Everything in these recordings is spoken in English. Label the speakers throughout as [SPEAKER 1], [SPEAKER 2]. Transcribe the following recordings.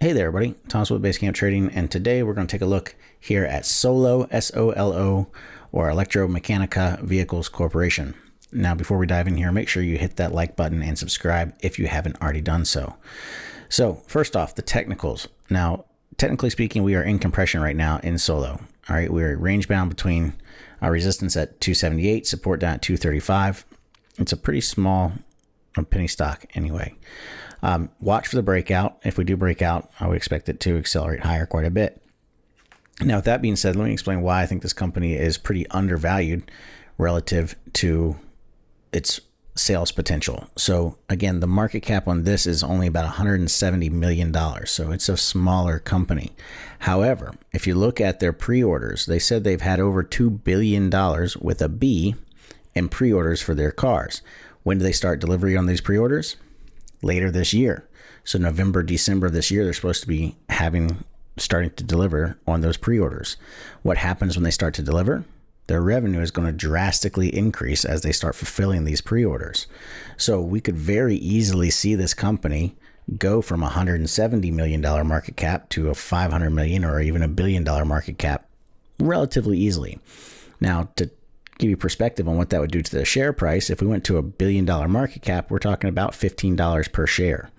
[SPEAKER 1] Hey there, everybody. Thomas with Basecamp Trading, and today we're going to take a look here at Solo, S-O-L-O, or Electromechanica Vehicles Corporation. Now, before we dive in here, make sure you hit that like button and subscribe if you haven't already done so. So, first off, the technicals. Now, technically speaking, we are in compression right now in Solo. All right, we're range bound between our resistance at 278, support down at 235. It's a pretty small penny stock anyway. Watch for the breakout. If we do break out, I would expect it to accelerate higher quite a bit. Now, with that being said, let me explain why I think this company is pretty undervalued relative to its sales potential. So again, the market cap on this is only about $170 million. So it's a smaller company. However, if you look at their pre-orders, they said they've had over $2 billion with a B in pre-orders for their cars. When do they start delivery on these pre-orders? Later this year. So November, December of this year, they're supposed to be starting to deliver on those pre-orders. What happens when they start to deliver? Their revenue is going to drastically increase as they start fulfilling these pre-orders. So we could very easily see this company go from a $170 million market cap to a $500 million or even $1 billion market cap relatively easily. Now, to give you perspective on what that would do to the share price, if we went to $1 billion market cap, we're talking about $15 per share.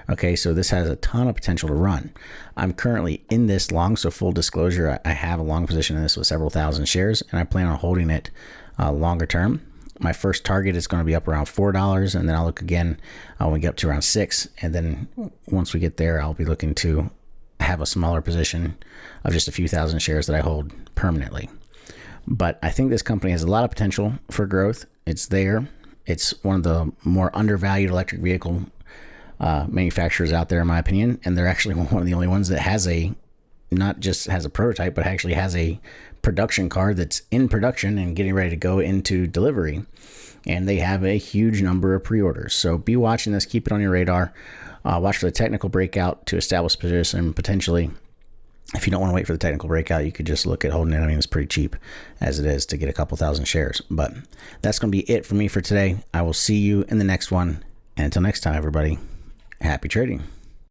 [SPEAKER 1] Okay, so this has a ton of potential to run. I'm currently in this long, so full disclosure, I have a long position in this with several thousand shares, and I plan on holding it longer term. My first target is going to be up around $4, and then I'll look again when we get up to around $6, and then once we get there, I'll be looking to have a smaller position of just a few thousand shares that I hold permanently. But I think this company has a lot of potential for growth. It's there. It's one of the more undervalued electric vehicle manufacturers out there, in my opinion. And they're actually one of the only ones that has not just has a prototype, but actually has a production car that's in production and getting ready to go into delivery. And they have a huge number of pre-orders. So be watching this. Keep it on your radar. Watch for the technical breakout to establish position potentially. If you don't want to wait for the technical breakout, you could just look at holding it. I mean, it's pretty cheap as it is to get a couple thousand shares. But that's going to be it for me for today. I will see you in the next one. And until next time, everybody, happy trading.